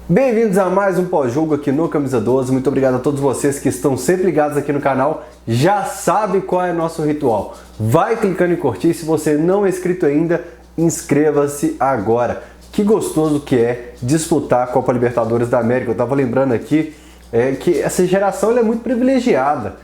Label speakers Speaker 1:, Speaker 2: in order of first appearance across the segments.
Speaker 1: Bem-vindos a mais um pós-jogo aqui no Camisa 12. Muito obrigado a todos vocês que estão sempre ligados aqui no canal. Já sabe qual é nosso ritual. Vai clicando em curtir. Se você não é inscrito ainda, inscreva-se agora. Que gostoso que é disputar a Copa Libertadores da América. Eu estava lembrando aqui que essa geração é muito privilegiada.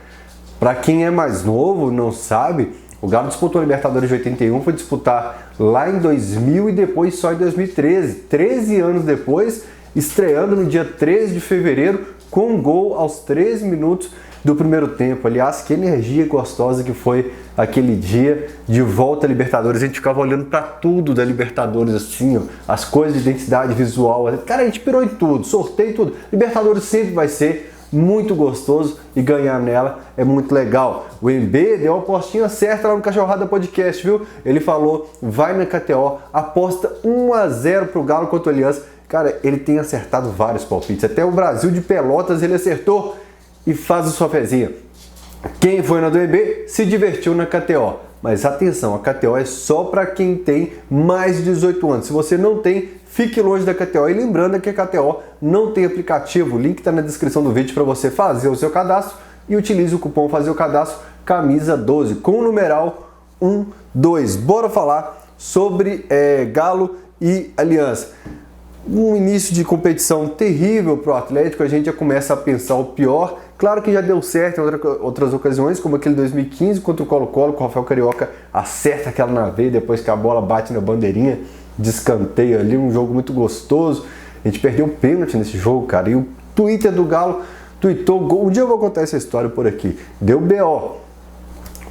Speaker 1: Para quem é mais novo, não sabe, o Galo disputou a Libertadores de 81, foi disputar lá em 2000 e depois só em 2013. 13 anos depois, estreando no dia 13 de fevereiro, com um gol aos 13 minutos do primeiro tempo. Aliás, que energia gostosa que foi aquele dia de volta à Libertadores. A gente ficava olhando para tudo da Libertadores, assim, ó, as coisas de identidade visual. Cara, a gente pirou em tudo, sorteio tudo. Libertadores sempre vai ser muito gostoso e ganhar nela é muito legal. O MB deu a apostinha certa lá no Cachorrada Podcast, viu? Ele falou, vai na KTO, aposta 1-0 pro Galo contra o Aliança. Cara, ele tem acertado vários palpites. Até o Brasil de Pelotas ele acertou e faz a sua fezinha. Quem foi na do MB se divertiu na KTO. Mas atenção, a KTO é só para quem tem mais de 18 anos. Se você não tem, fique longe da KTO. E lembrando que a KTO não tem aplicativo. O link está na descrição do vídeo para você fazer o seu cadastro. E utilize o cupom Fazer o Cadastro Camisa 12 com o numeral 12. Bora falar sobre Galo e Aliança. Um início de competição terrível para o Atlético, a gente já começa a pensar o pior. Claro que já deu certo em outras ocasiões, como aquele 2015 contra o Colo-Colo, com o Rafael Carioca acerta aquela na veia, depois que a bola bate na bandeirinha de escanteio ali, um jogo muito gostoso. A gente perdeu o pênalti nesse jogo, cara, e o Twitter do Galo tweetou gol. Um dia eu vou contar essa história por aqui. Deu BO.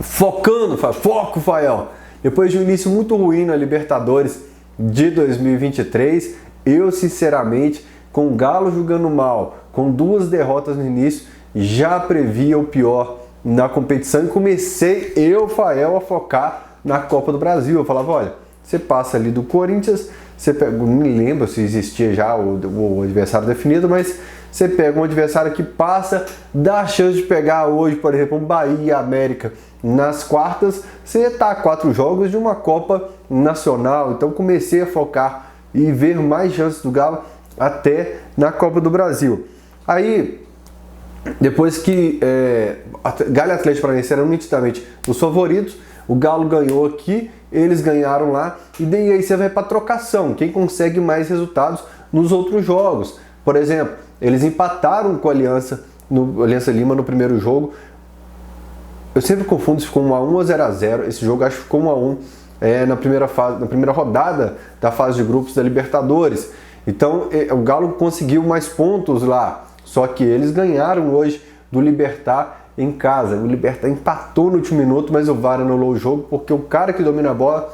Speaker 1: Foco, Fael. Depois de um início muito ruim na Libertadores de 2023, eu, sinceramente, com o Galo jogando mal, com 2 derrotas no início, já previa o pior na competição e comecei, Fael, a focar na Copa do Brasil. Eu falava, olha, você passa ali do Corinthians, você pega, não me lembro se existia já o adversário definido, mas você pega um adversário que passa, dá a chance de pegar hoje, por exemplo, um Bahia e América nas quartas, você está a 4 jogos de uma Copa Nacional. Então comecei a focar e ver mais chances do Galo até na Copa do Brasil. Aí, depois que Galo e Atlético Paranaense eram nitidamente os favoritos, o Galo ganhou aqui, eles ganharam lá, e daí aí você vai para trocação, quem consegue mais resultados nos outros jogos. Por exemplo, eles empataram com a Aliança Lima no primeiro jogo. Eu sempre confundo se ficou 1-1 ou 0-0. Esse jogo acho que ficou 1-1. Na primeira rodada da fase de grupos da Libertadores. Então o Galo conseguiu mais pontos lá, só que eles ganharam hoje do Libertad em casa. O Libertad empatou no último minuto, mas o VAR anulou o jogo porque o cara que domina a bola,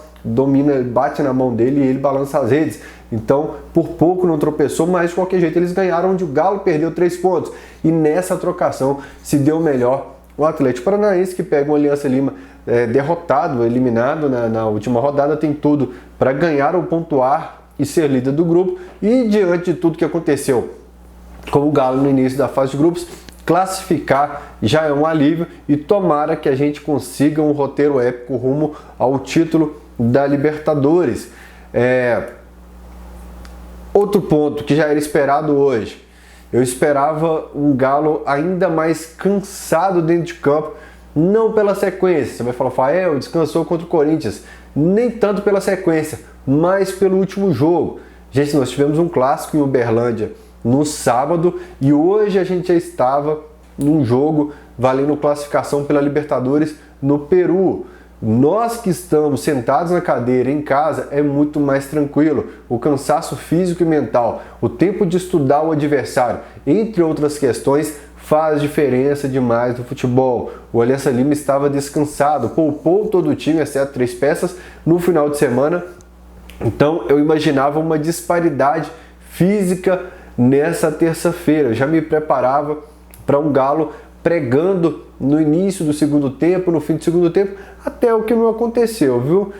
Speaker 1: bate na mão dele e ele balança as redes. Então por pouco não tropeçou, mas de qualquer jeito eles ganharam, onde o Galo perdeu 3 pontos. E nessa trocação se deu melhor o Atlético Paranaense, que pega o Aliança Lima derrotado, eliminado na última rodada, tem tudo para ganhar ou pontuar e ser líder do grupo. E diante de tudo que aconteceu com o Galo no início da fase de grupos, classificar já é um alívio e tomara que a gente consiga um roteiro épico rumo ao título da Libertadores. Outro ponto que já era esperado hoje, eu esperava um Galo ainda mais cansado dentro de campo, não pela sequência. Você vai falar, Fael, descansou contra o Corinthians. Nem tanto pela sequência, mas pelo último jogo. Gente, nós tivemos um clássico em Uberlândia no sábado e hoje a gente já estava num jogo valendo classificação pela Libertadores no Peru. Nós que estamos sentados na cadeira em casa é muito mais tranquilo. O cansaço físico e mental, o tempo de estudar o adversário, entre outras questões, faz diferença demais no futebol. O Aliança Lima estava descansado, poupou todo o time, exceto 3 peças, no final de semana. Então eu imaginava uma disparidade física nessa terça-feira. Eu já me preparava para um Galo pregando no início do segundo tempo, no fim do segundo tempo, até o que não aconteceu, viu?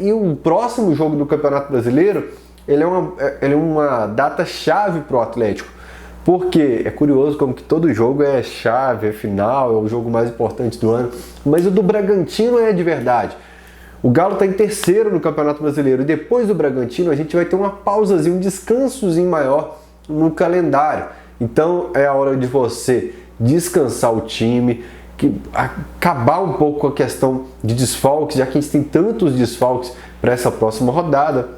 Speaker 1: E o próximo jogo do Campeonato Brasileiro, ele é uma data-chave para o Atlético. Porque é curioso como que todo jogo é chave, é final, é o jogo mais importante do ano. Mas o do Bragantino é de verdade. O Galo está em terceiro no Campeonato Brasileiro. E depois do Bragantino a gente vai ter uma pausazinha, um descansozinho maior no calendário. Então é a hora de você descansar o time, acabar um pouco com a questão de desfalques, já que a gente tem tantos desfalques para essa próxima rodada.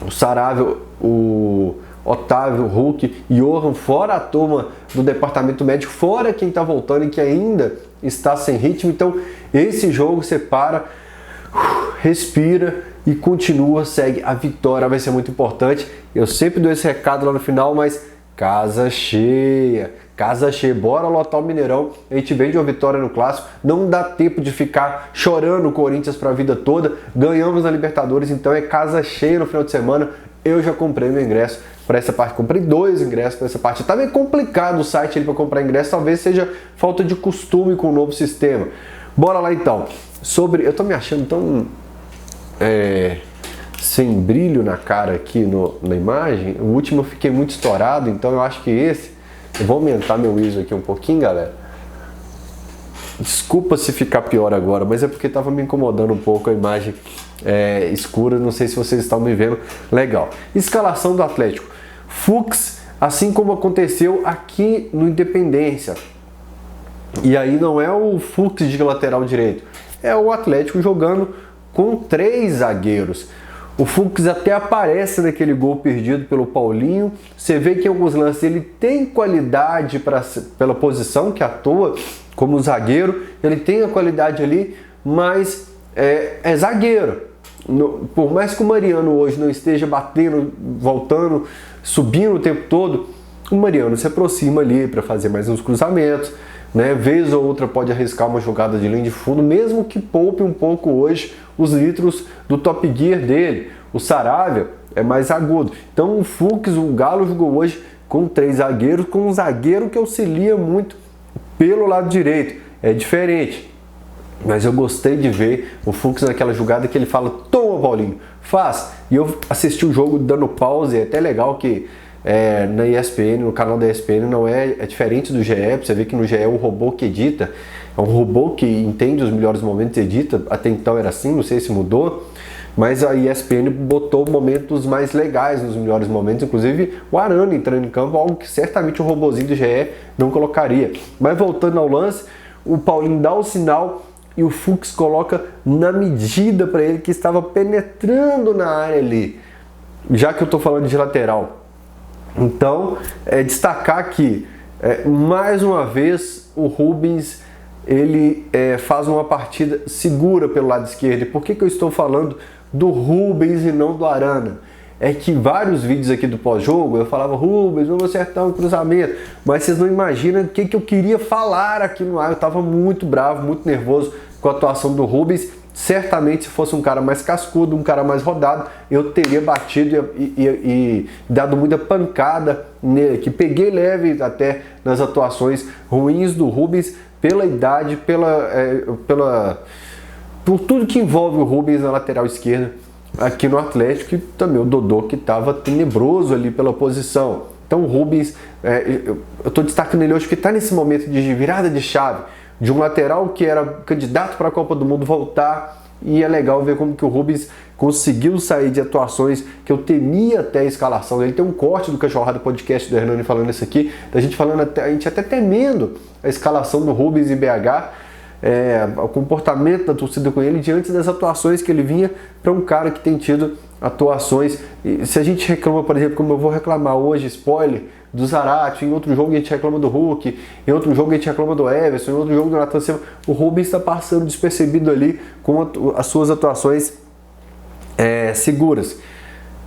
Speaker 1: O Sarabia, o Otávio, o Hulk, Johan, fora a turma do departamento médico, fora quem está voltando e que ainda está sem ritmo. Então esse jogo você para, respira e continua, segue. A vitória vai ser muito importante. Eu sempre dou esse recado lá no final, mas casa cheia, bora lotar o Mineirão. A gente vem de uma vitória no Clássico, não dá tempo de ficar chorando o Corinthians para a vida toda. Ganhamos na Libertadores, então é casa cheia no final de semana. Eu já comprei meu ingresso para essa parte, comprei 2 ingressos para essa parte. Tá meio complicado o site para comprar ingresso, talvez seja falta de costume com o novo sistema. Bora lá então. Eu tô me achando tão sem brilho na cara aqui na imagem. O último eu fiquei muito estourado, então eu acho que esse... Eu vou aumentar meu ISO aqui um pouquinho, galera. Desculpa se ficar pior agora, mas é porque estava me incomodando um pouco a imagem escura. Não sei se vocês estão me vendo legal. Escalação do Atlético. Fux, assim como aconteceu aqui no Independência. E aí não é o Fux de lateral direito, é o Atlético jogando com 3 zagueiros. O Fux até aparece naquele gol perdido pelo Paulinho. Você vê que em alguns lances ele tem qualidade pela posição que atua como zagueiro. Ele tem a qualidade ali, mas é zagueiro. Por mais que o Mariano hoje não esteja batendo, voltando, subindo o tempo todo, o Mariano se aproxima ali para fazer mais uns cruzamentos, né? Vez ou outra pode arriscar uma jogada de linha de fundo, mesmo que poupe um pouco hoje os litros do Top Gear dele. O Sarabia é mais agudo. Então o Fux, o Galo jogou hoje com 3 zagueiros, com um zagueiro que auxilia muito pelo lado direito. É diferente. Mas eu gostei de ver o Fux naquela jogada que ele fala: toma, Paulinho, faz. E eu assisti o jogo dando pause. É até legal que na ESPN, no canal da ESPN, não é diferente do GE. Você vê que no GE é um robô que edita, é um robô que entende os melhores momentos e edita. Até então era assim, não sei se mudou, mas a ESPN botou momentos mais legais nos melhores momentos, inclusive o Arana entrando em campo, algo que certamente o robozinho do GE não colocaria. Mas voltando ao lance, o Paulinho dá o sinal e o Fux coloca na medida para ele, que estava penetrando na área ali, já que eu estou falando de lateral. Então, destacar que, mais uma vez, o Rubens ele faz uma partida segura pelo lado esquerdo. E por que eu estou falando do Rubens e não do Arana? É que vários vídeos aqui do pós-jogo eu falava: Rubens, vamos acertar um cruzamento, mas vocês não imaginam o que eu queria falar aqui no ar. Eu estava muito bravo, muito nervoso com a atuação do Rubens. Certamente, se fosse um cara mais cascudo, um cara mais rodado, eu teria batido e dado muita pancada nele, que peguei leve até nas atuações ruins do Rubens, pela idade, por tudo que envolve o Rubens na lateral esquerda aqui no Atlético, e também o Dodô, que estava tenebroso ali pela posição. Então o Rubens, eu estou destacando ele hoje porque está nesse momento de virada de chave, de um lateral que era candidato para a Copa do Mundo voltar, e é legal ver como que o Rubens conseguiu sair de atuações que eu temia até a escalação dele. Tem um corte do Cachorrada Podcast do Hernani falando isso aqui, da gente falando a gente até temendo a escalação do Rubens em BH, o comportamento da torcida com ele diante das atuações que ele vinha, para um cara que tem tido atuações. E se a gente reclama, por exemplo, como eu vou reclamar hoje, spoiler, do Zarate, em outro jogo a gente reclama do Hulk, em outro jogo a gente reclama do Everson, em outro jogo do Nathan Silva, o Rubens está passando despercebido ali com as suas atuações seguras.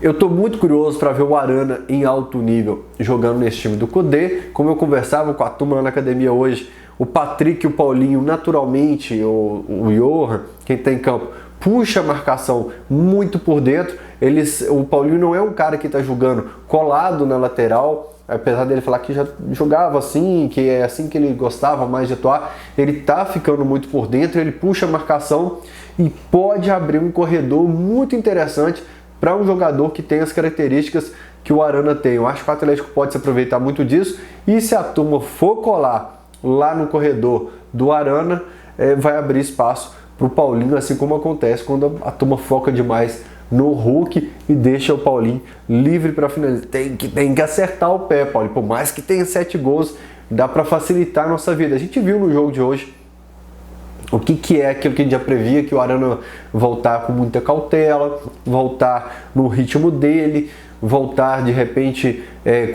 Speaker 1: Eu estou muito curioso para ver o Arana em alto nível jogando nesse time do Cudê. Como eu conversava com a turma lá na academia hoje, o Patrick e o Paulinho, naturalmente, o Johan, quem está em campo, puxa a marcação muito por dentro. O Paulinho não é um cara que está jogando colado na lateral, apesar dele falar que já jogava assim, que é assim que ele gostava mais de atuar. Ele está ficando muito por dentro, ele puxa a marcação e pode abrir um corredor muito interessante para um jogador que tem as características que o Arana tem. Eu acho que o Atlético pode se aproveitar muito disso, e se a turma for colar lá no corredor do Arana, vai abrir espaço para o Paulinho, assim como acontece quando a turma foca demais no Hulk e deixa o Paulinho livre para finalizar. Tem que acertar o pé, Paulinho. Por mais que tenha 7 gols, dá para facilitar a nossa vida. A gente viu no jogo de hoje o que é aquilo que a gente já previa, que o Arana voltar com muita cautela, voltar no ritmo dele, voltar de repente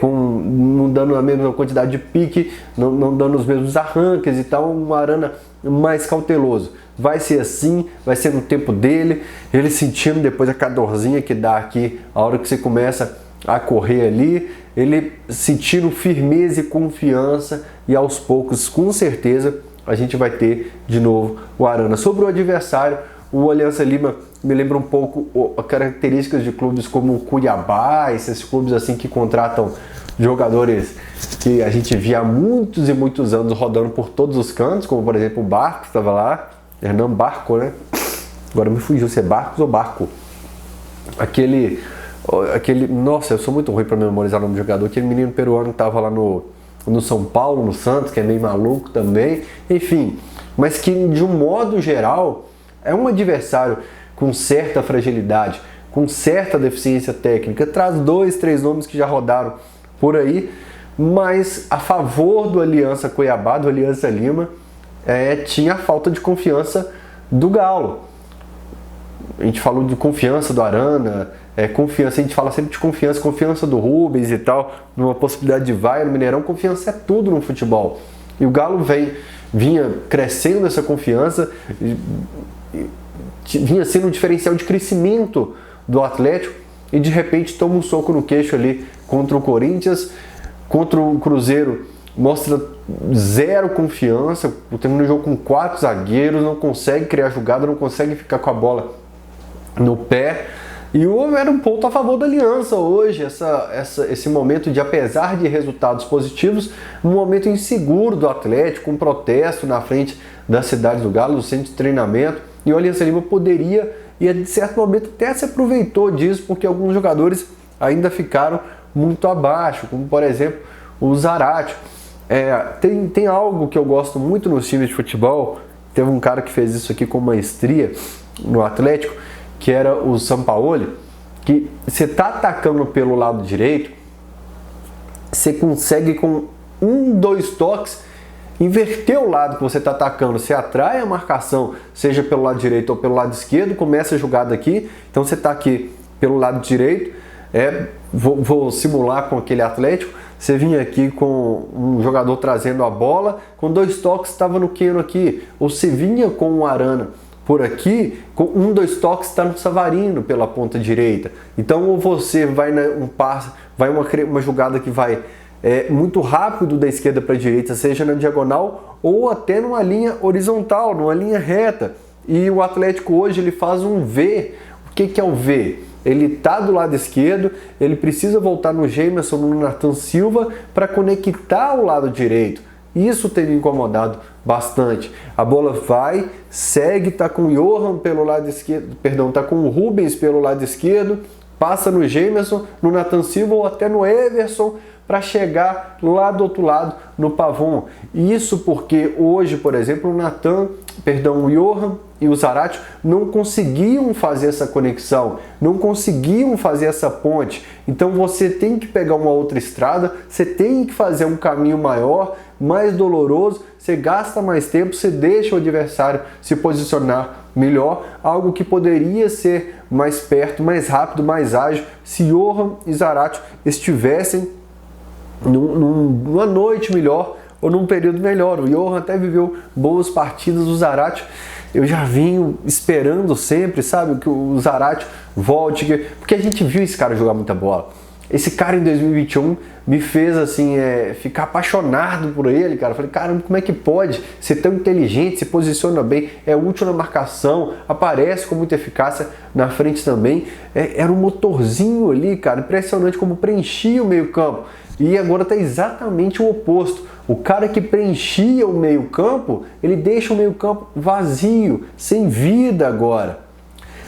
Speaker 1: não dando a mesma quantidade de pique, não dando os mesmos arranques e tal, um Arana mais cauteloso. Vai ser assim, vai ser no tempo dele, ele sentindo depois a cadorzinha que dá aqui, a hora que você começa a correr ali, ele sentindo firmeza e confiança, e aos poucos, com certeza, a gente vai ter de novo o Arana. Sobre o adversário, o Aliança Lima me lembra um pouco as características de clubes como o Cuiabá, esses clubes assim que contratam jogadores que a gente via há muitos e muitos anos rodando por todos os cantos, como por exemplo o Barco, que estava lá, Hernan Barco, né? Agora me fugiu se é Barcos ou Barco. Aquele, nossa, eu sou muito ruim para memorizar o nome do jogador, aquele menino peruano que estava lá no São Paulo, no Santos, que é meio maluco também, enfim, mas que de um modo geral é um adversário com certa fragilidade, com certa deficiência técnica, traz 2, 3 nomes que já rodaram por aí, mas a favor do Aliança Cuiabá, do Aliança Lima, tinha a falta de confiança do Galo. A gente falou de confiança do Arana, confiança, a gente fala sempre de confiança do Rubens e tal, numa possibilidade de vaia no Mineirão. Confiança é tudo no futebol. E o Galo vinha crescendo essa confiança, vinha sendo um diferencial de crescimento do Atlético e de repente toma um soco no queixo ali contra o Corinthians, contra o Cruzeiro, mostra zero confiança, termina o jogo com 4 zagueiros, não consegue criar jogada, não consegue ficar com a bola no pé. E era um ponto a favor da Aliança hoje, esse momento de, apesar de resultados positivos, um momento inseguro do Atlético, um protesto na frente da cidade do Galo, do centro de treinamento, e o Aliança Lima poderia, e de certo momento até se aproveitou disso, porque alguns jogadores ainda ficaram muito abaixo, como por exemplo o Zarate. Tem algo que eu gosto muito nos times de futebol, teve um cara que fez isso aqui com maestria no Atlético, que era o Sampaoli, que você tá atacando pelo lado direito, você consegue com 1, 2 toques inverter o lado que você está atacando, você atrai a marcação, seja pelo lado direito ou pelo lado esquerdo, começa a jogada aqui, então você está aqui pelo lado direito, vou simular com aquele Atlético, você vinha aqui com um jogador trazendo a bola, com 2 toques estava no Keno aqui, ou você vinha com o Arana por aqui, com 1, 2 toques está no Savarino pela ponta direita. Então ou você vai um passe, vai uma jogada que vai muito rápido da esquerda para a direita, seja na diagonal ou até numa linha horizontal, numa linha reta. E o Atlético hoje ele faz um V. O que é o V? Ele está do lado esquerdo, ele precisa voltar no Jamerson, no Nathan Silva para conectar o lado direito. Isso tem me incomodado bastante. A bola vai, segue, tá com o Johan pelo lado esquerdo, perdão, tá com o Rubens pelo lado esquerdo, passa no Jamerson, no Nathan Silva ou até no Everson para chegar lá do outro lado no Pavon. Isso porque hoje, por exemplo, o Johan e o Zarate não conseguiam fazer essa conexão, não conseguiam fazer essa ponte. Então você tem que pegar uma outra estrada, você tem que fazer um caminho maior, mais doloroso, você gasta mais tempo, você deixa o adversário se posicionar melhor, algo que poderia ser mais perto, mais rápido, mais ágil, se Johan e Zarate estivessem numa noite melhor ou num período melhor. O Johan até viveu boas partidas, o Zarate eu já vim esperando sempre, sabe, que o Zarate volte, porque a gente viu esse cara jogar muita bola. Esse cara em 2021 me fez assim, ficar apaixonado por ele, cara. Eu falei, caramba, como é que pode ser tão inteligente, se posiciona bem, é útil na marcação, aparece com muita eficácia na frente também. Era um motorzinho ali, cara, impressionante como preenchia o meio-campo. E agora está exatamente o oposto. O cara que preenchia o meio-campo, ele deixa o meio-campo vazio, sem vida agora.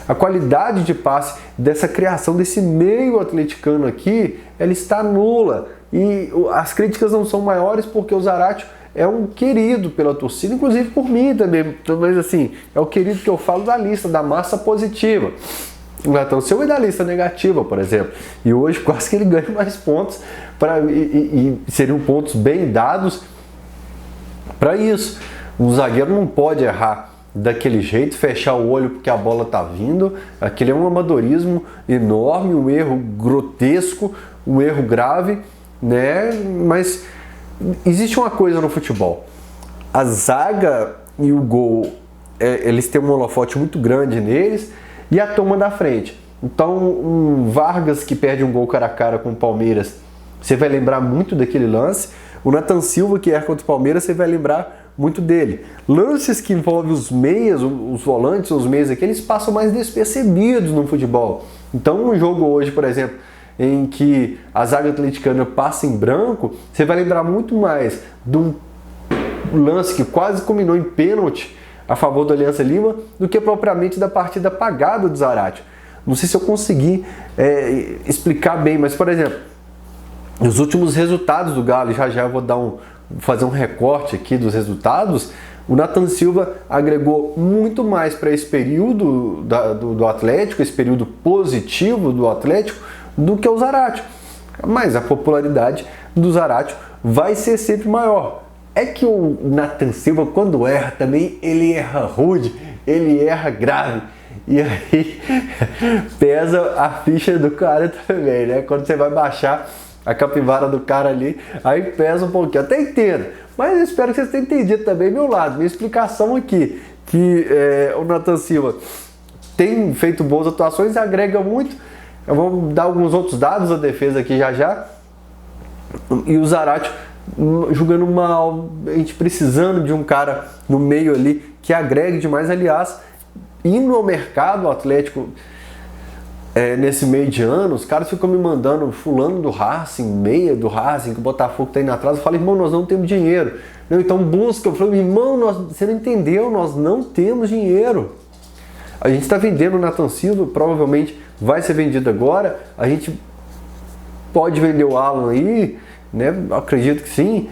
Speaker 1: A qualidade de passe dessa criação desse meio atleticano aqui, ela está nula. E as críticas não são maiores porque o Zarate é um querido pela torcida, inclusive por mim também. Mas assim, é o querido que eu falo da lista, da massa positiva. O Nathan Silva é da lista negativa, por exemplo. E hoje quase que ele ganha mais pontos e seriam pontos bem dados para isso. O zagueiro não pode errar daquele jeito, fechar o olho porque a bola tá vindo. Aquele é um amadorismo enorme, um erro grotesco, um erro grave, né? Mas existe uma coisa no futebol. A zaga e o gol, eles têm um holofote muito grande neles, e a toma da frente. Então, um Vargas que perde um gol cara a cara com o Palmeiras, você vai lembrar muito daquele lance. O Nathan Silva que erra contra o Palmeiras, você vai lembrar muito dele. Lances que envolvem os meias, os volantes, os meias aqui, eles passam mais despercebidos no futebol. Então, um jogo hoje, por exemplo, em que a zaga atleticana passa em branco, você vai lembrar muito mais de um lance que quase culminou em pênalti a favor do Aliança Lima do que propriamente da partida apagada do Zaratio. Não sei se eu consegui explicar bem, mas, por exemplo, os últimos resultados do Galo, já eu vou fazer um recorte aqui dos resultados. O Nathan Silva agregou muito mais para esse período do Atlético, esse período positivo do Atlético, do que o Zaratio. Mas a popularidade do Zaratio vai ser sempre maior. É que o Nathan Silva, quando erra também, ele erra rude, ele erra grave. E aí pesa a ficha do cara também, né? Quando você vai baixar a capivara do cara ali, aí pesa um pouquinho. Até entendo, mas eu espero que vocês tenham entendido também meu lado, minha explicação aqui. Que o Nathan Silva tem feito boas atuações e agrega muito. Eu vou dar alguns outros dados da defesa aqui já. E o Zaratio jogando mal, a gente precisando de um cara no meio ali que agregue demais. Aliás, indo ao mercado, o Atlético, nesse meio de ano, os caras ficam me mandando fulano do Racing, meia do Racing, que o Botafogo tá indo atrás. Eu falo, irmão, nós não temos dinheiro. Não, então busca. Eu falo, irmão, você não entendeu, nós não temos dinheiro. A gente está vendendo o Nathan Silva, provavelmente vai ser vendido agora. A gente pode vender o Alan aí, né? Acredito que sim.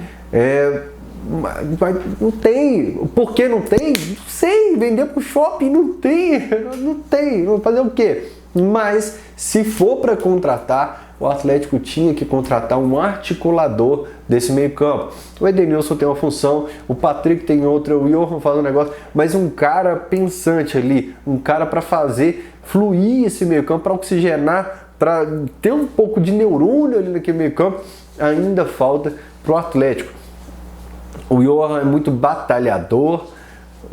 Speaker 1: Mas não tem. Por que não tem? Não sei. Vender pro shopping não tem. Não tem. Vou fazer o quê? Mas se for para contratar, o Atlético tinha que contratar um articulador desse meio campo. O Edenilson tem uma função, o Patrick tem outra, o Johan faz um negócio, mas um cara pensante ali, um cara para fazer fluir esse meio campo, para oxigenar, para ter um pouco de neurônio ali naquele meio campo, ainda falta para o Atlético. O Johan é muito batalhador,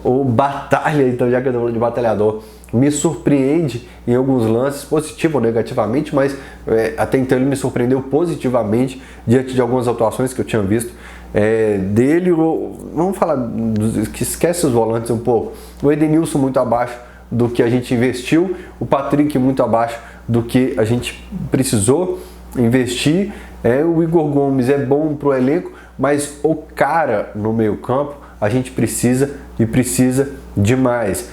Speaker 1: ou batalha, então, já que eu tô falando de batalhador, me surpreende em alguns lances, positivo ou negativamente, mas até então ele me surpreendeu positivamente diante de algumas atuações que eu tinha visto dele. Vamos falar, que esquece os volantes um pouco. O Edenilson muito abaixo do que a gente investiu, o Patrick muito abaixo do que a gente precisou investir. O Igor Gomes é bom para o elenco, mas o cara no meio campo a gente precisa e precisa demais.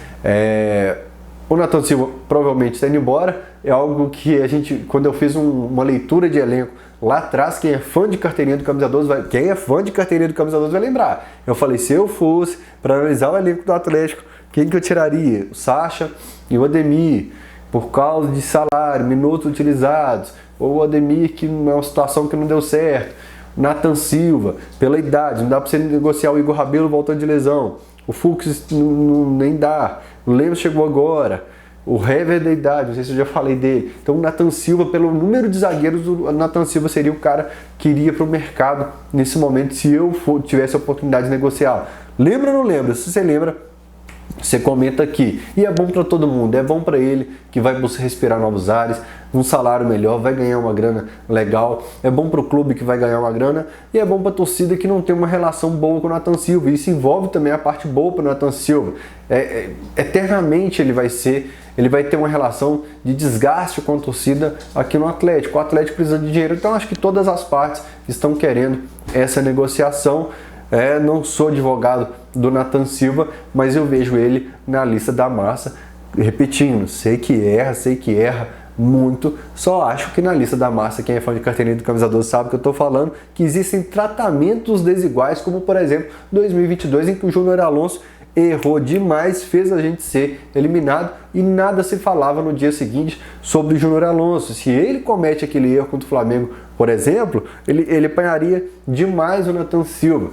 Speaker 1: O Nathan Silva provavelmente está indo embora. É algo que a gente, quando eu fiz uma leitura de elenco lá atrás, quem é fã de carteirinha do Camisa 12 vai lembrar. Eu falei, se eu fosse para analisar o elenco do Atlético, quem que eu tiraria? O Sacha e o Ademir, por causa de salário, minutos utilizados, ou o Ademir que é uma situação que não deu certo. O Nathan Silva, pela idade, não dá para você negociar o Igor Rabelo voltando de lesão. O Fux nem dá. O Lemos chegou agora. O Hever da idade, não sei se eu já falei dele. Então o Nathan Silva, pelo número de zagueiros, o Nathan Silva seria o cara que iria para o mercado nesse momento, se eu tivesse a oportunidade de negociar. Lembra ou não lembra? Se você lembra, você comenta aqui. E é bom para todo mundo, é bom para ele que vai respirar novos ares, um salário melhor, vai ganhar uma grana legal, é bom para o clube que vai ganhar uma grana e é bom para a torcida que não tem uma relação boa com o Nathan Silva. E isso envolve também a parte boa para o Nathan Silva. Eternamente ele vai ter uma relação de desgaste com a torcida aqui no Atlético. O Atlético precisa de dinheiro, então acho que todas as partes estão querendo essa negociação. Não sou advogado do Nathan Silva, mas eu vejo ele na lista da massa. Repetindo, sei que erra muito, só acho que na lista da massa, quem é fã de carteirinha do Camisa 12 sabe que eu estou falando, que existem tratamentos desiguais, como por exemplo 2022, em que o Júnior Alonso errou demais, fez a gente ser eliminado e nada se falava no dia seguinte sobre o Júnior Alonso. Se ele comete aquele erro contra o Flamengo, por exemplo, ele apanharia demais o Nathan Silva.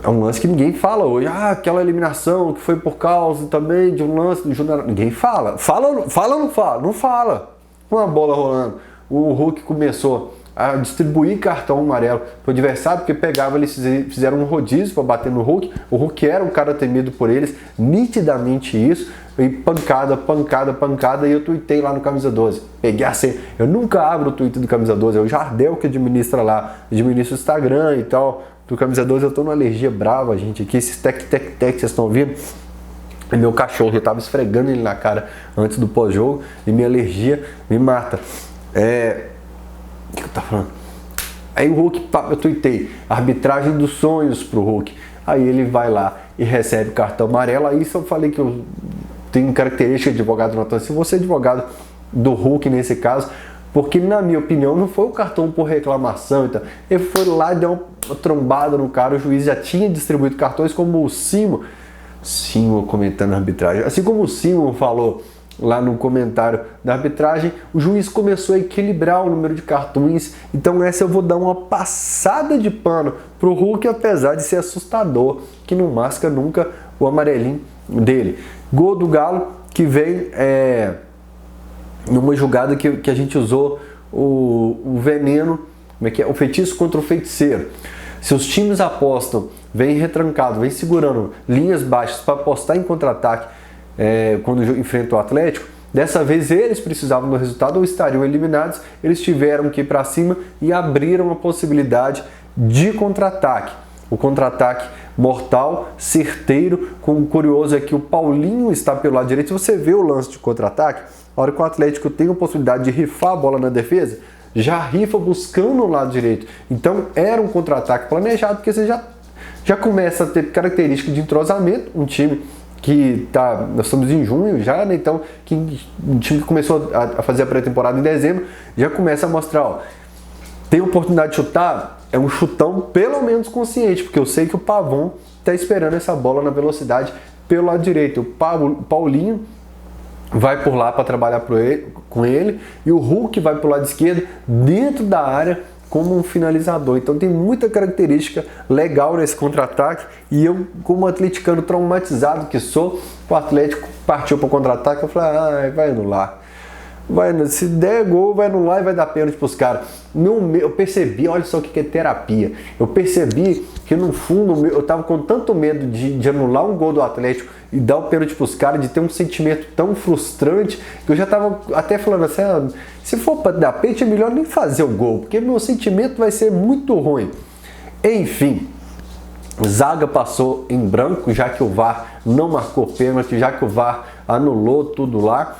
Speaker 1: É um lance que ninguém fala hoje. Aquela eliminação que foi por causa também de um lance do Júnior. Ninguém fala. Fala ou não fala? Não fala. Uma bola rolando. O Hulk começou a distribuir cartão amarelo para o adversário, porque pegava, eles fizeram um rodízio para bater no Hulk. O Hulk era um cara temido por eles, nitidamente isso. E pancada, e eu tuitei lá no Camisa 12. Peguei a senha. Eu nunca abro o Twitter do Camisa 12, é o Jardel que administra lá, administra o Instagram e tal. Do Camisa 12 eu tô numa alergia brava, gente, aqui, esses tec, vocês estão ouvindo? E meu cachorro, eu tava esfregando ele na cara antes do pós-jogo e minha alergia me mata. O que eu tava falando? Aí o Hulk, eu tuitei, arbitragem dos sonhos pro Hulk. Aí ele vai lá e recebe o cartão amarelo. Aí só falei que eu tenho característica de advogado notando. Se você é advogado do Hulk nesse caso, porque na minha opinião não foi o cartão por reclamação, então ele foi lá e deu uma trombada no cara, o juiz já tinha distribuído cartões, como o Simon comentando a arbitragem, assim como o Simon falou lá no comentário da arbitragem, o juiz começou a equilibrar o número de cartões. Então essa eu vou dar uma passada de pano pro Hulk, apesar de ser assustador, que não masca nunca o amarelinho dele. Gol do Galo, que vem numa jogada que a gente usou o veneno, como é que é? O feitiço contra o feiticeiro. Se os times apostam, vem retrancado, vem segurando linhas baixas para apostar em contra-ataque quando enfrenta o Atlético, dessa vez eles precisavam do resultado ou estariam eliminados, eles tiveram que ir para cima e abriram a possibilidade de contra-ataque. O contra-ataque mortal, certeiro, com o curioso é que o Paulinho está pelo lado direito. Se você vê o lance de contra-ataque, a hora que o Atlético tem a possibilidade de rifar a bola na defesa, já rifa buscando o lado direito. Então era um contra-ataque planejado, porque você já começa a ter característica de entrosamento, um time que nós estamos em junho já, né? Então um time que começou a fazer a pré-temporada em dezembro, já começa a mostrar, tem oportunidade de chutar, é um chutão pelo menos consciente, porque eu sei que o Pavon está esperando essa bola na velocidade pelo lado direito. O Paulinho vai por lá para trabalhar com ele e o Hulk vai para o lado esquerdo, dentro da área, como um finalizador. Então tem muita característica legal nesse contra-ataque e eu, como atleticano traumatizado que sou, o Atlético partiu para o contra-ataque, eu falei, vai anular. Se der gol, vai anular e vai dar pênalti para os caras. Eu percebi, olha só o que é terapia. Eu percebi que no fundo eu estava com tanto medo de anular um gol do Atlético e dar o pênalti para os caras, de ter um sentimento tão frustrante, que eu já estava até falando assim, se for para dar pênalti é melhor nem fazer o gol, porque meu sentimento vai ser muito ruim. Enfim, zaga passou em branco, já que o VAR não marcou pênalti, já que o VAR anulou tudo lá.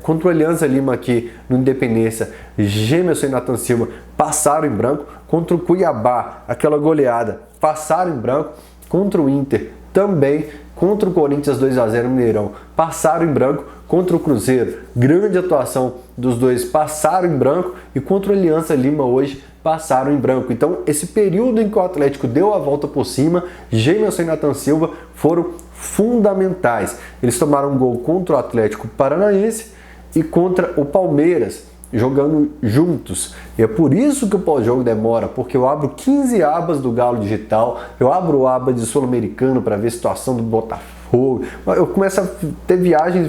Speaker 1: Contra o Alianza Lima aqui no Independência, Gemerson e Nathan Silva passaram em branco. Contra o Cuiabá, aquela goleada, passaram em branco. Contra o Inter também. Contra o Corinthians 2-0 no Mineirão, passaram em branco. Contra o Cruzeiro, grande atuação dos dois, passaram em branco. E contra o Alianza Lima hoje, passaram em branco. Então esse período em que o Atlético deu a volta por cima, Gemerson e Nathan Silva foram fundamentais. Eles tomaram um gol contra o Atlético Paranaense e contra o Palmeiras, jogando juntos. E é por isso que o pós-jogo demora, porque eu abro 15 abas do Galo Digital, eu abro a aba de Sul-Americano para ver a situação do Botafogo, eu começo a ter viagens,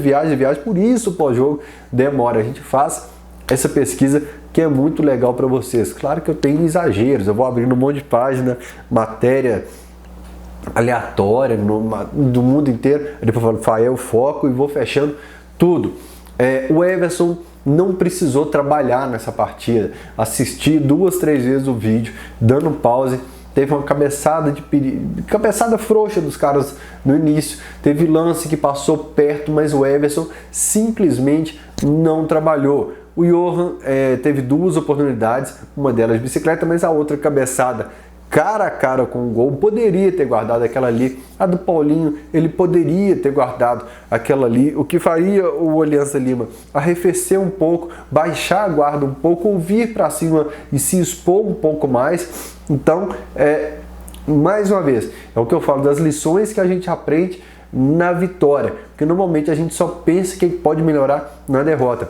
Speaker 1: por isso o pós-jogo demora. A gente faz essa pesquisa que é muito legal para vocês. Claro que eu tenho exageros, eu vou abrindo um monte de página, matéria aleatória do mundo inteiro, depois eu falo, eu foco e vou fechando tudo. O Everson não precisou trabalhar nessa partida, assistir 2, 3 vezes o vídeo, dando pause. Teve uma cabeçada frouxa dos caras no início, teve lance que passou perto, mas o Everson simplesmente não trabalhou. O Johan teve 2 oportunidades, uma delas de bicicleta, mas a outra cabeçada cara a cara com o gol, poderia ter guardado aquela ali. A do Paulinho, ele poderia ter guardado aquela ali, o que faria o Alianza Lima arrefecer um pouco, baixar a guarda um pouco, ou vir para cima e se expor um pouco mais. Então, mais uma vez, é o que eu falo das lições que a gente aprende na vitória, porque normalmente a gente só pensa que pode melhorar na derrota.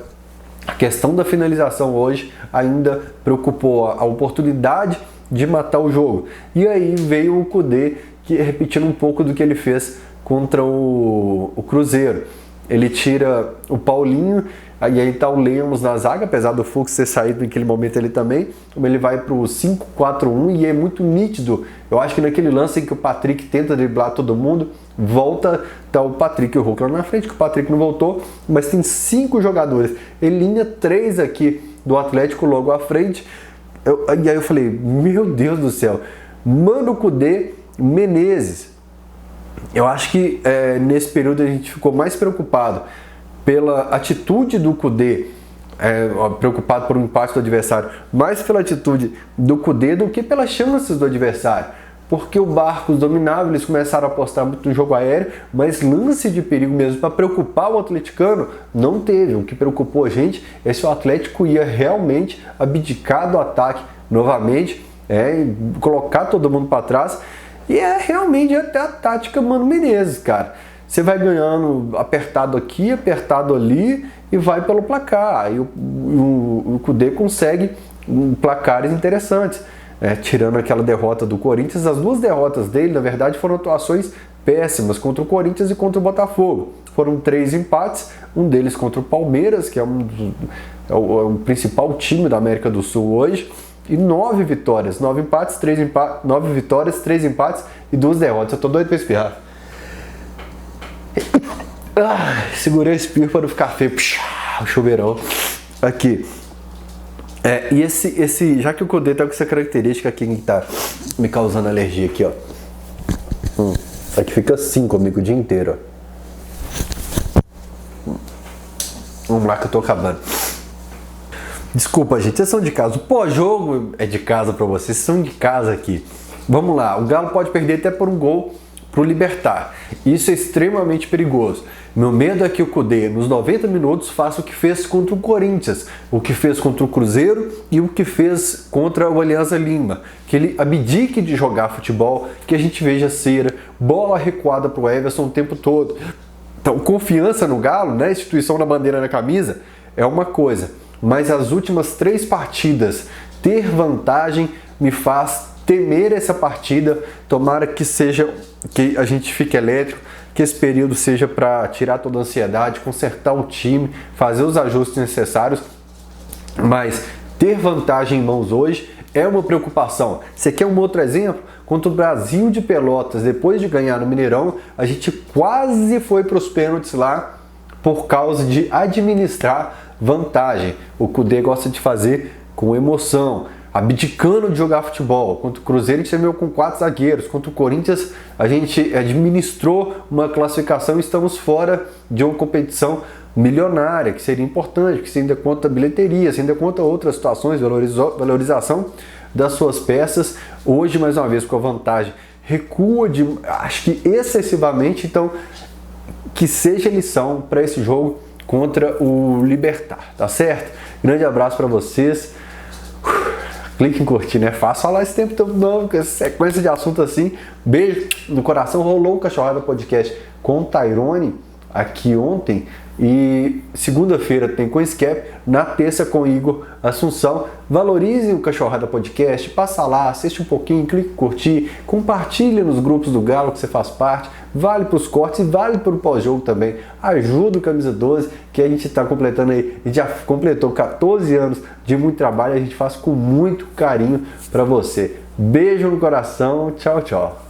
Speaker 1: A questão da finalização hoje ainda preocupou a oportunidade de matar o jogo. E aí veio o Kudê, que repetindo um pouco do que ele fez contra o Cruzeiro. Ele tira o Paulinho, e aí tá o Lemos na zaga, apesar do Fux ter saído naquele momento ele também, ele vai para o 5-4-1 e é muito nítido. Eu acho que naquele lance em que o Patrick tenta driblar todo mundo, volta, tá o Patrick e o Hulk lá na frente, que o Patrick não voltou, mas tem 5 jogadores. Ele linha 3 aqui do Atlético logo à frente, e aí eu falei, meu Deus do céu, Mano Kudê, Menezes. Eu acho que nesse período a gente ficou mais preocupado pela atitude do Kudê, preocupado por um empate do adversário, mais pela atitude do Kudê do que pelas chances do adversário. Porque o Barcos dominava, eles começaram a apostar muito no jogo aéreo, mas lance de perigo mesmo para preocupar o atleticano não teve. O que preocupou a gente é se o Atlético ia realmente abdicar do ataque novamente, colocar todo mundo para trás. E é realmente até a tática Mano Menezes, cara. Você vai ganhando apertado aqui, apertado ali e vai pelo placar. Aí o Kudê consegue placares interessantes. Tirando aquela derrota do Corinthians, as 2 derrotas dele, na verdade, foram atuações péssimas contra o Corinthians e contra o Botafogo. Foram 3 empates, um deles contra o Palmeiras, que é o principal time da América do Sul hoje, e 9 vitórias, 9 empates, 9 vitórias, 3 empates e 2 derrotas. Eu tô doido pra espirrar. Segurei o espirro para não ficar feio. O chuveirão. Aqui. E esse, já que o Kudê tá com essa característica aqui que tá me causando alergia aqui, ó. Aqui fica assim comigo o dia inteiro, ó. Vamos lá que eu tô acabando. Desculpa, gente, vocês são de casa. O pós-jogo é de casa pra vocês, vocês são de casa aqui. Vamos lá, o Galo pode perder até por um gol pro Libertad. Isso é extremamente perigoso. Meu medo é que o Kudê, nos 90 minutos, faça o que fez contra o Corinthians, o que fez contra o Cruzeiro e o que fez contra o Alianza Lima. Que ele abdique de jogar futebol, que a gente veja cera, bola recuada pro Everson o tempo todo. Então, confiança no Galo, né? Instituição da bandeira na camisa, é uma coisa. Mas as últimas 3 partidas, ter vantagem me faz temer essa partida. Tomara que a gente fique elétrico, que esse período seja para tirar toda a ansiedade, consertar o time, fazer os ajustes necessários. Mas ter vantagem em mãos hoje é uma preocupação. Você quer um outro exemplo? Contra o Brasil de Pelotas, depois de ganhar no Mineirão, a gente quase foi para os pênaltis lá por causa de administrar vantagem. O Kudê gosta de fazer com emoção, abdicando de jogar futebol. Contra o Cruzeiro a gente terminou com 4 zagueiros. Contra o Corinthians a gente administrou uma classificação e estamos fora de uma competição milionária, que seria importante, que se ainda conta bilheteria, se ainda conta outras situações, valorização das suas peças. Hoje, mais uma vez, com a vantagem, recua acho que excessivamente, então que seja lição para esse jogo contra o Libertad, tá certo? Grande abraço para vocês. Clique em curtir, né? Fácil falar esse tempo todo não, com essa sequência de assunto assim. Beijo no coração. Rolou um Cachorrada Podcast com o Tairone aqui ontem. E segunda-feira tem CoinsCap, na terça com Igor Assunção. Valorizem o Cachorrada Podcast, passa lá, assiste um pouquinho, clique em curtir, compartilha nos grupos do Galo que você faz parte, vale para os cortes e vale para o pós-jogo também. Ajuda o Camisa 12, que a gente está completando aí, a gente já completou 14 anos de muito trabalho, a gente faz com muito carinho para você. Beijo no coração, tchau, tchau.